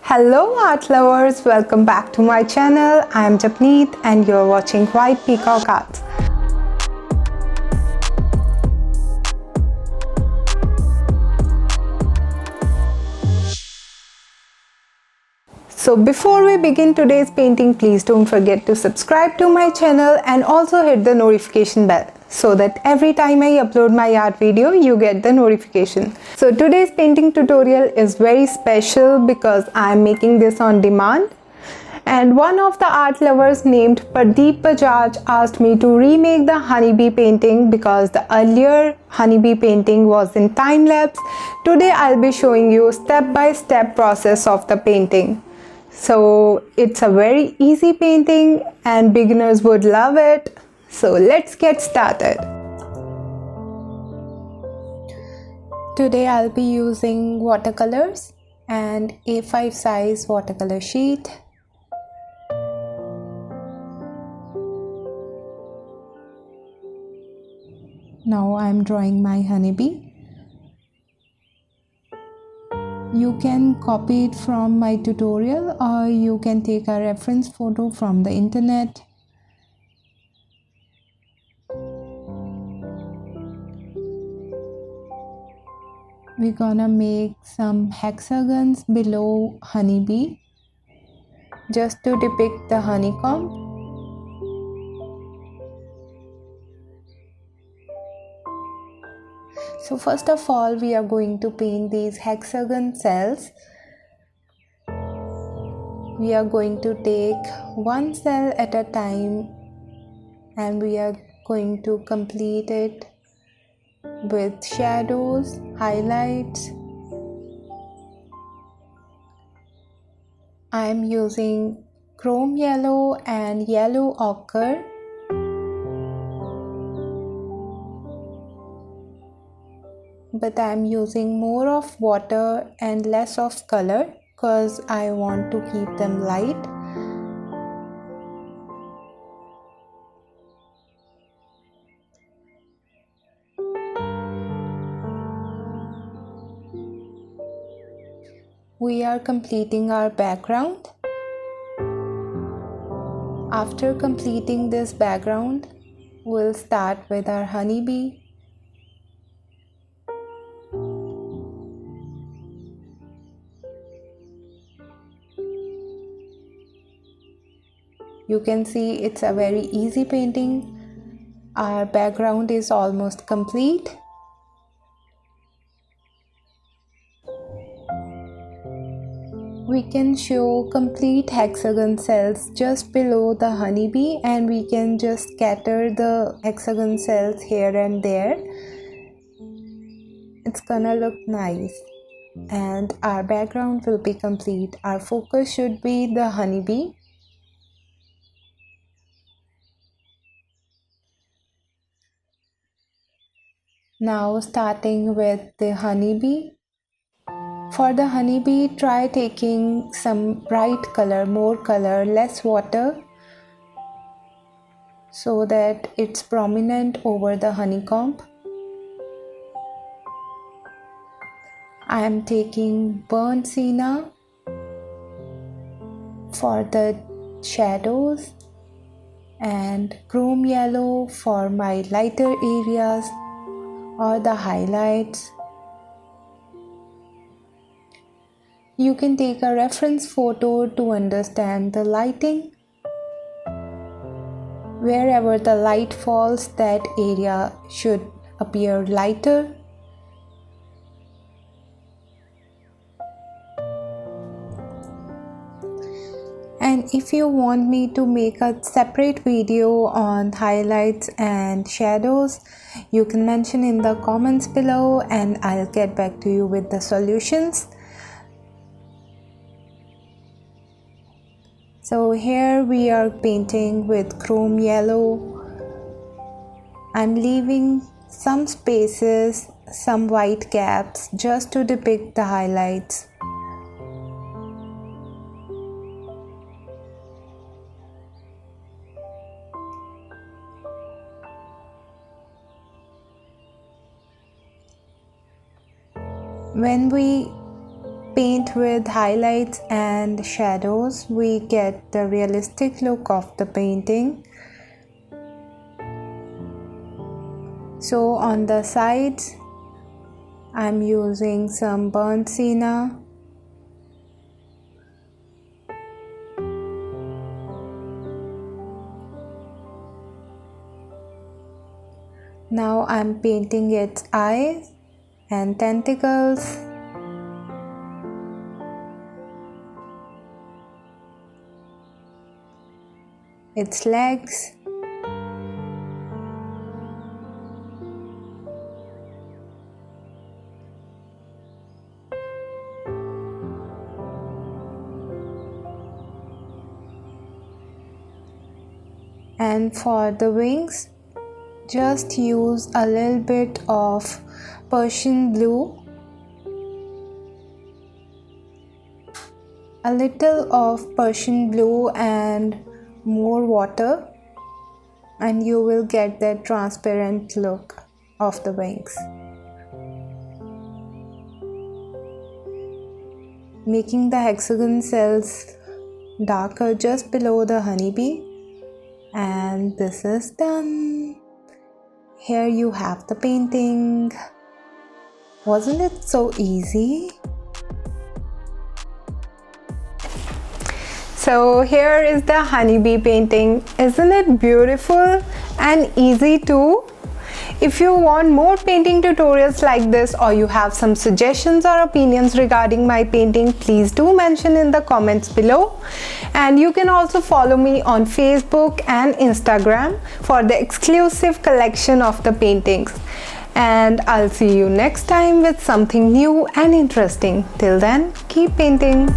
Hello art lovers, welcome back to my channel. I am Japneet and you're watching White Peacock Art. So before we begin today's painting, please don't forget to subscribe to my channel and also hit the notification bell so that every time I upload my art video, you get the notification. So today's painting tutorial is very special because I am making this on demand. And one of the art lovers named Pradeep Bajaj asked me to remake the honeybee painting because the earlier honeybee painting was in time lapse. Today I'll be showing you step-by-step process of the painting. So it's a very easy painting and beginners would love it. So let's get started. Today I'll be using watercolors and A5 size watercolor sheet. Now I'm drawing my honeybee. You can copy it from my tutorial or you can take a reference photo from the internet. We're gonna make some hexagons below honeybee just to depict the honeycomb. So first of all, we are going to paint these hexagon cells. We are going to take one cell at a time and we are going to complete it with shadows, highlights. I am using chrome yellow and yellow ochre. But I'm using more of water and less of color because I want to keep them light. We are completing our background. After completing this background, we'll start with our honeybee. You can see it's a very easy painting. Our background is almost complete. We can show complete hexagon cells just below the honeybee and we can just scatter the hexagon cells here and there. It's gonna look nice and our background will be complete. Our focus should be the honeybee. Now starting with the honeybee. For the honeybee, try taking some bright color, more color, less water so that it's prominent over the honeycomb. I am taking burnt sienna for the shadows and chrome yellow for my lighter areas or the highlights. You can take a reference photo to understand the lighting. Wherever the light falls, that area should appear lighter. And if you want me to make a separate video on highlights and shadows, you can mention in the comments below and I'll get back to you with the solutions. So here we are painting with chrome yellow. I'm leaving some spaces, some white gaps just to depict the highlights. When we paint with highlights and shadows, we get the realistic look of the painting. So on the sides, I'm using some burnt sienna. Now I'm painting its eyes and tentacles. Its legs. And for the wings, just use a little bit of Persian blue, a little of Persian blue and more water, and you will get that transparent look of the wings. Making the hexagon cells darker just below the honeybee. And this is done. Here you have the painting. Wasn't it so easy? So here is the honeybee painting. Isn't it beautiful and easy too? If you want more painting tutorials like this, or you have some suggestions or opinions regarding my painting, please do mention in the comments below. And you can also follow me on Facebook and Instagram for the exclusive collection of the paintings. And I'll see you next time with something new and interesting. Till then, keep painting.